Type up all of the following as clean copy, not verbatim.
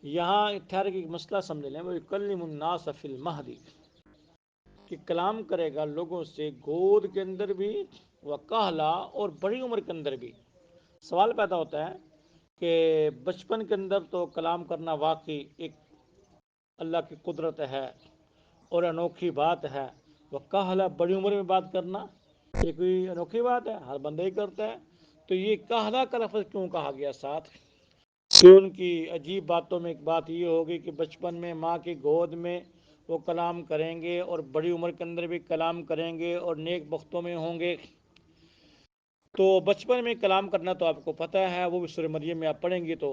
یہاں ٹھہر کے ایک مسئلہ سمجھ لیں، وہ یکلم الناس فی المہدی، کہ کلام کرے گا لوگوں سے گود کے اندر بھی، وہ کہلا اور بڑی عمر کے اندر بھی۔ سوال پیدا ہوتا ہے کہ بچپن کے اندر تو کلام کرنا واقعی ایک اللہ کی قدرت ہے اور انوکھی بات ہے، وہ کہلا بڑی عمر میں بات کرنا یہ کوئی انوکھی بات ہے؟ ہر بندہ ہی کرتا ہے۔ تو یہ کہلا کا لفظ کیوں کہا گیا ساتھ؟ کہ ان کی عجیب باتوں میں ایک بات یہ ہوگی کہ بچپن میں ماں کی گود میں وہ کلام کریں گے اور بڑی عمر کے اندر بھی کلام کریں گے اور نیک بختوں میں ہوں گے۔ تو بچپن میں کلام کرنا تو آپ کو پتہ ہے، وہ بھی سورہ مریم میں آپ پڑھیں گے تو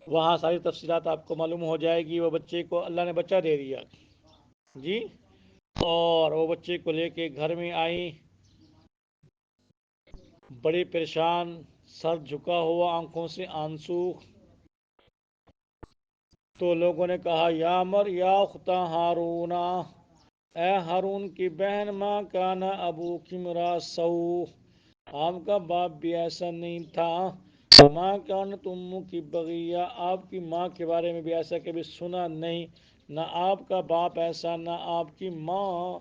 وہاں ساری تفصیلات آپ کو معلوم ہو جائے گی۔ وہ بچے کو اللہ نے بچہ دے دیا جی، اور وہ بچے کو لے کے گھر میں آئی، بڑی پریشان، سر جھکا ہوا، آنکھوں سے آنسو۔ تو لوگوں نے کہا یا یا اختا ہارون، اے ہارون کی بہن، ماں کانا ابو کی مرا سو، آپ کا باپ بھی ایسا نہیں تھا، ماں کان تم کی بغیہ، آپ کی ماں کے بارے میں بھی ایسا کبھی سنا نہیں، نہ آپ کا باپ ایسا نہ آپ کی ماں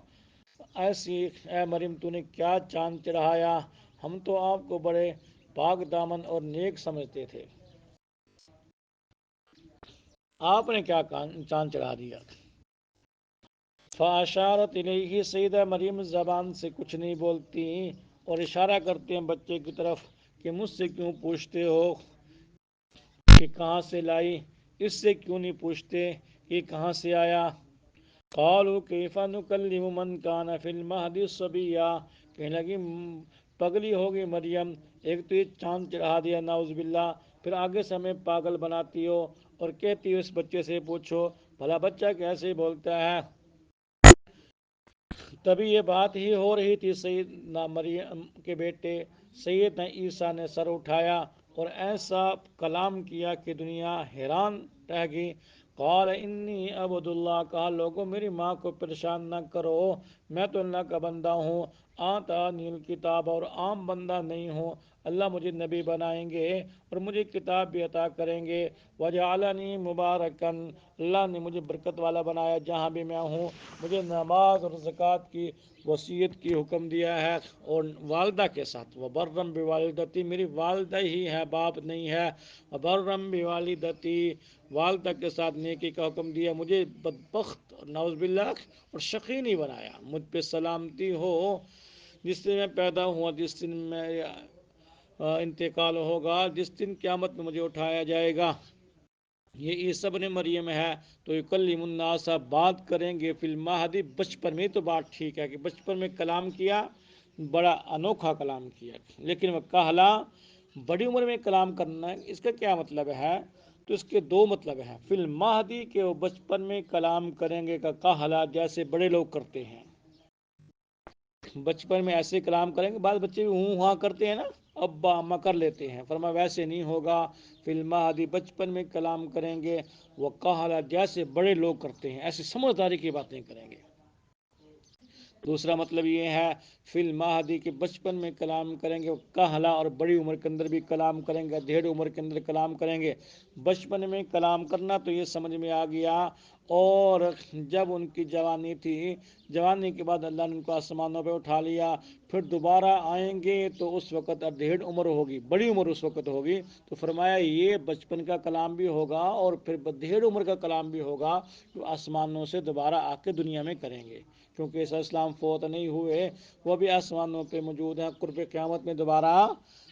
ایسی۔ اے مریم تو نے کیا چاند چڑھایا، ہم تو آپ کو بڑے پاک دامن اور نیک سمجھتے تھے، آپ نے کیا چاند چڑھا دیا۔ فاشارت الیہ، سیدہ مریم زبان سے کچھ نہیں بولتی اور اشارہ کرتے ہیں بچے کی طرف کہ مجھ سے کیوں پوچھتے ہو کہ کہاں سے لائی، اس سے کیوں نہیں پوچھتے کہ کہاں سے آیا۔ قالوا کیف نکلم من کان فی المہد صبیا، کہنے لگی پگلی ہوگی مریم، ایک تو یہ چاند چڑھا دیا نعوذ باللہ، پھر آگے سے ہمیں پاگل بناتی ہو اور کہتی ہو اس بچے سے پوچھو، بھلا بچہ کیسے بولتا ہے۔ تبھی یہ بات ہی ہو رہی تھی، سیدنا مریم کے بیٹے سیدنا عیسیٰ نے سر اٹھایا اور ایسا کلام کیا کہ دنیا حیران رہ گئی۔ قال انی عبد اللہ، کہا لوگوں میری ماں کو پریشان نہ کرو، میں تو اللہ کا بندہ ہوں، آتانی الکتاب، اور عام بندہ نہیں ہوں، اللہ مجھے نبی بنائیں گے اور مجھے کتاب بھی عطا کریں گے، وجعلنی مبارکن، اللہ نے مجھے برکت والا بنایا جہاں بھی میں ہوں، مجھے نماز اور زکوٰۃ کی وصیت کی حکم دیا ہے، اور والدہ کے ساتھ وبرم بوالدتی، میری والدہ ہی ہے، باپ نہیں ہے، وبرم بوالدتی، والدہ کے ساتھ نیکی کا حکم دیا، مجھے بدبخت نعوذ باللہ اور شقی نہیں بنایا، مجھ پہ سلامتی ہو، جس دن میں پیدا ہوا، جس دن میں انتقال ہوگا، جس دن قیامت میں مجھے اٹھایا جائے گا۔ یہ عیسیٰ ابن مریم ہے تو یکلم الناس، بات کریں گے فی المہدی، بچپن میں تو بات ٹھیک ہے کہ بچپن میں کلام کیا، بڑا انوکھا کلام کیا، لیکن وہ کہلا بڑی عمر میں کلام کرنا، اس کا کیا مطلب ہے؟ تو اس کے دو مطلب ہیں، فی المہدی کہ وہ بچپن میں کلام کریں گے کا کہلا جیسے بڑے لوگ کرتے ہیں، بچپن میں ایسے کلام کریں گے، بعض بچے بھی ہوں ہاں کرتے ہیں نا، ابا اما کر لیتے ہیں، فرمایا ویسے نہیں ہوگا، فی المہدی بچپن میں کلام کریں گے، وہ کہلا جیسے بڑے لوگ کرتے ہیں، ایسی سمجھداری کی باتیں کریں گے۔ دوسرا مطلب یہ ہے فی المہدی کہ بچپن میں کلام کریں گے، کہلا اور بڑی عمر کے اندر بھی کلام کریں گے، ڈھیڑ عمر کے اندر کلام کریں گے۔ بچپن میں کلام کرنا تو یہ سمجھ میں آ گیا، اور جب ان کی جوانی تھی، جوانی کے بعد اللہ نے ان کو آسمانوں پہ اٹھا لیا، پھر دوبارہ آئیں گے تو اس وقت ڈھیڑ عمر ہوگی، بڑی عمر اس وقت ہوگی، تو فرمایا یہ بچپن کا کلام بھی ہوگا اور پھر ڈھیڑ عمر کا کلام بھی ہوگا، جو آسمانوں سے دوبارہ آ کے دنیا میں کریں گے، کیونکہ عیسیٰ اسلام فوت نہیں ہوئے، وہ بھی آسمانوں پہ موجود ہیں، قرب قیامت میں دوبارہ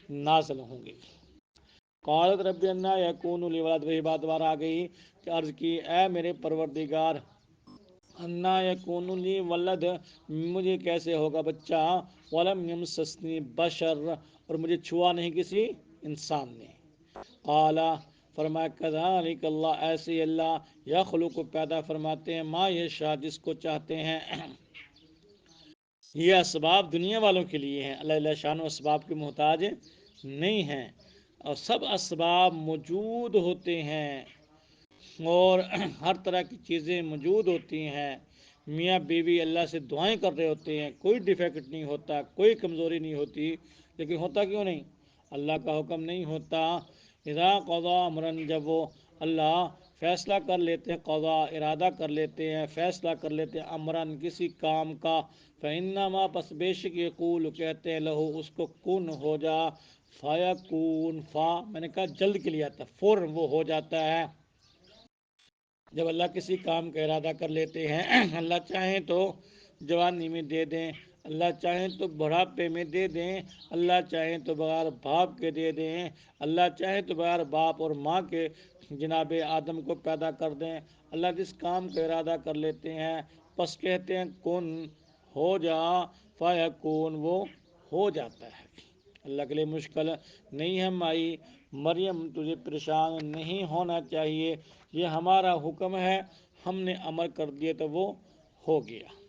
نازل ہوں گے۔ قالت رب انا یکون لی ولد، وہی بات دوبارہ آ گئی کہ عرض کی اے میرے پروردگار، انا یکون لی ولد، مجھے کیسے ہوگا بچہ، ولم یمسسنی بشر، اور مجھے چھوا نہیں کسی انسان نے۔ قال، فرمایا کذالک اللہ، ایسے ہی اللہ یخلق کو پیدا فرماتے ہیں، ما یشاء، جس کو چاہتے ہیں۔ یہ اسباب دنیا والوں کے لیے ہیں، اللہ شان و اسباب کے محتاج نہیں ہیں، اور سب اسباب موجود ہوتے ہیں اور ہر طرح کی چیزیں موجود ہوتی ہیں، میاں بیوی اللہ سے دعائیں کر رہے ہوتے ہیں، کوئی ڈیفیکٹ نہیں ہوتا، کوئی کمزوری نہیں ہوتی، لیکن ہوتا کیوں نہیں؟ اللہ کا حکم نہیں ہوتا، اذا قضا امرن، جب وہ اللہ فیصلہ کر لیتے ہیں، قضا ارادہ کر لیتے ہیں، فیصلہ کر لیتے ہیں، امرن کسی کام کا، فإنما پس بے شک یقول کہتے ہیں لہو اس کو، کن ہو جا، فیکون، فا میں نے کہا جلد کے لیے آتا ہے، فوراً وہ ہو جاتا ہے۔ جب اللہ کسی کام کا ارادہ کر لیتے ہیں، اللہ چاہیں تو جوانی میں دے دیں، اللہ چاہیں تو بڑھاپے میں دے دیں، اللہ چاہیں تو بغیر باپ کے دے دیں، اللہ چاہیں تو بغیر باپ اور ماں کے جناب آدم کو پیدا کر دیں۔ اللہ جس کام کا ارادہ کر لیتے ہیں پس کہتے ہیں کن، ہو جا، فیکون، وہ ہو جاتا ہے۔ اللہ کے لیے مشکل نہیں ہے مائی مریم، تجھے پریشان نہیں ہونا چاہیے، یہ ہمارا حکم ہے، ہم نے عمل کر دیے تو وہ ہو گیا۔